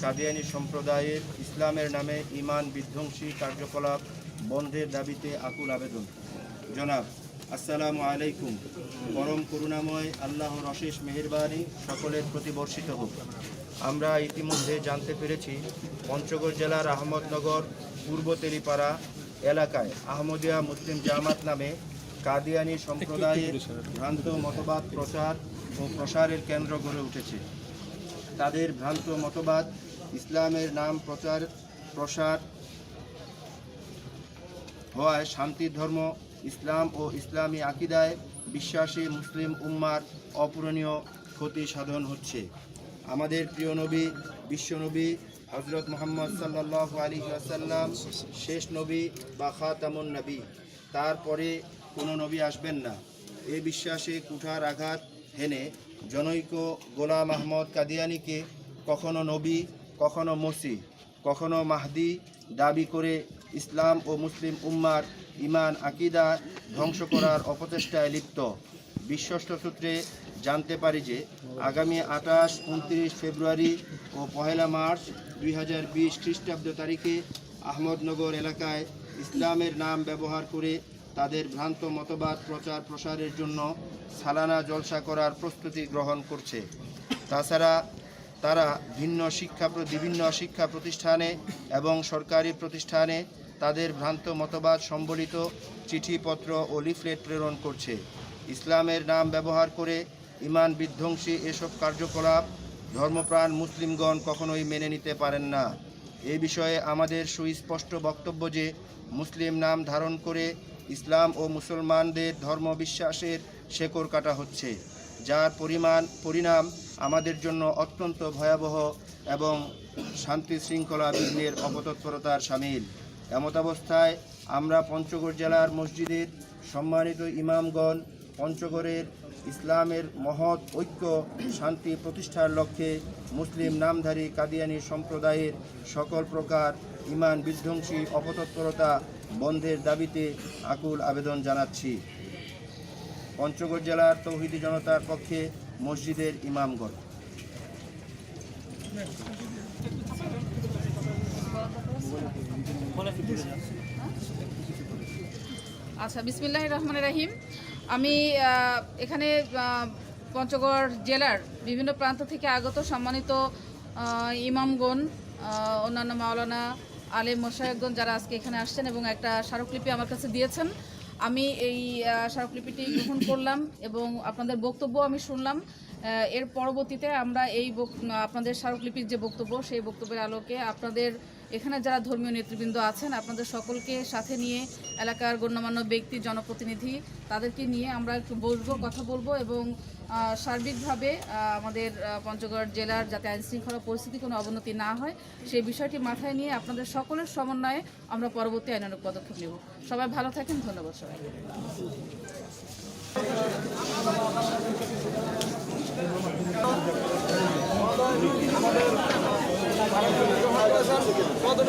কাদিয়ানী সম্প্রদায়ের ইসলামের নামে ঈমান বিধ্বংসী কার্যকলাপ বন্ধের দাবিতে আকুল আবেদন। জনাব, আসসালামু আলাইকুম। পরম করুণাময় আল্লাহর অশেষ মেহেরবানি সকলের প্রতি বর্ষিত হোক। আমরা ইতিমধ্যে জানতে পেরেছি পঞ্চগড় জেলার আহমদনগর পূর্ব তেলিপাড়া এলাকায় আহমদিয়া মুসলিম জামাত নামে কাদিয়ানী সম্প্রদায়ের ভ্রান্ত মতবাদ প্রচার ও প্রসারের কেন্দ্র গড়ে উঠেছে। তাদের ভ্রান্ত মতবাদ ইসলামের নাম প্রসার হওয়ায় শান্তির ধর্ম ইসলাম ও ইসলামী আকিদায় বিশ্বাসী মুসলিম উম্মার অপূরণীয় ক্ষতি সাধন হচ্ছে। আমাদের প্রিয় নবী বিশ্বনবী হজরত মুহাম্মদ সাল্লাল্লাহু আলাইহি ওয়াসাল্লাম শেষ নবী বা খাতামুন নবী, তারপরে কোনো নবী আসবেন না, এ বিশ্বাসে কুঠার আঘাত হেনে জনৈক গোলাম আহমদ কাদিয়ানীকে কখনো নবী, কখনো মসিহ, কখনো মাহদি দাবি করে ইসলাম ও মুসলিম উম্মার ঈমান আকিদা ধ্বংস করার অপচেষ্টায় লিপ্ত। বিশ্বস্ত সূত্রে জানতে পারি যে আগামী 28-29 ফেব্রুয়ারি ও 1 মার্চ 2020 খ্রিস্টাব্দ তারিখে আহমদনগর এলাকায় ইসলামের নাম ব্যবহার করে তাদের ভ্রান্ত মতবাদ প্রচার প্রসারের জন্য সালানা জলসা করার প্রস্তুতি গ্রহণ করছে। তাছাড়া তারা বিভিন্ন শিক্ষা প্রতিষ্ঠানে এবং সরকারি প্রতিষ্ঠানে তাদের ভ্রান্ত মতবাদ সম্বলিত চিঠিপত্র ও লিফলেট প্রেরণ করছে। ইসলামের নাম ব্যবহার করে ঈমান বিধ্বংসী এসব কার্যকলাপ ধর্মপ্রাণ মুসলিমগণ কখনোই মেনে নিতে পারেন না। এ বিষয়ে আমাদের সুস্পষ্ট বক্তব্য যে মুসলিম নাম ধারণ করে ইসলাম ও মুসলমানদের ধর্মবিশ্বাসের শেকড় কাটা হচ্ছে, যার পরিণাম আমাদের জন্য অত্যন্ত ভয়াবহ এবং শান্তি শৃঙ্খলা বিঘ্নের অপতৎপরতার শামিল। এমতাবস্থায় আমরা পঞ্চগড় জেলার মসজিদের সম্মানিত ইমামগণ পঞ্চগড়ের ইসলামের মহৎ ঐক্য শান্তি প্রতিষ্ঠার লক্ষ্যে মুসলিম নামধারী কাদিয়ানী সম্প্রদায়ের সকল প্রকার ঈমান বিধ্বংসী অপতৎপরতা বন্ধের দাবিতে আকুল আবেদন জানাচ্ছি। পঞ্চগড় জেলার তৌহিদি জনতার পক্ষে মসজিদের ইমামগণ। আচ্ছা, বিসমিল্লাহির রহমানির রহিম। আমি এখানে পঞ্চগড় জেলার বিভিন্ন প্রান্ত থেকে আগত সম্মানিত ইমামগণ, অন্যান্য মাওলানা আলেম মোশায়েখগণ যারা আজকে এখানে আসছেন এবং একটা স্মারকলিপি আমার কাছে দিয়েছেন, আমি এই স্মারকলিপিটি গ্রহণ করলাম এবং আপনাদের বক্তব্য আমি শুনলাম। এর পরবর্তীতে আমরা আপনাদের স্মারকলিপির যে বক্তব্য, সেই বক্তব্যের আলোকে আপনাদের এখানে যারা ধর্মীয় নেতৃবৃন্দ আছেন আপনাদের সকলকে সাথে নিয়ে এলাকার গণ্যমান্য ব্যক্তি, জনপ্রতিনিধি, তাদেরকে নিয়ে আমরা একটু বসবো, কথা বলবো এবং সার্বিকভাবে আমাদের পঞ্চগড় জেলার যাতে আইনশৃঙ্খলা পরিস্থিতি কোনো অবনতি না হয় সেই বিষয়টি মাথায় নিয়ে আপনাদের সকলের সমন্বয়ে আমরা পরবর্তী আইনানুগ পদক্ষেপ নেব। সবাই ভালো থাকেন, ধন্যবাদ সবাইকে। আমাদের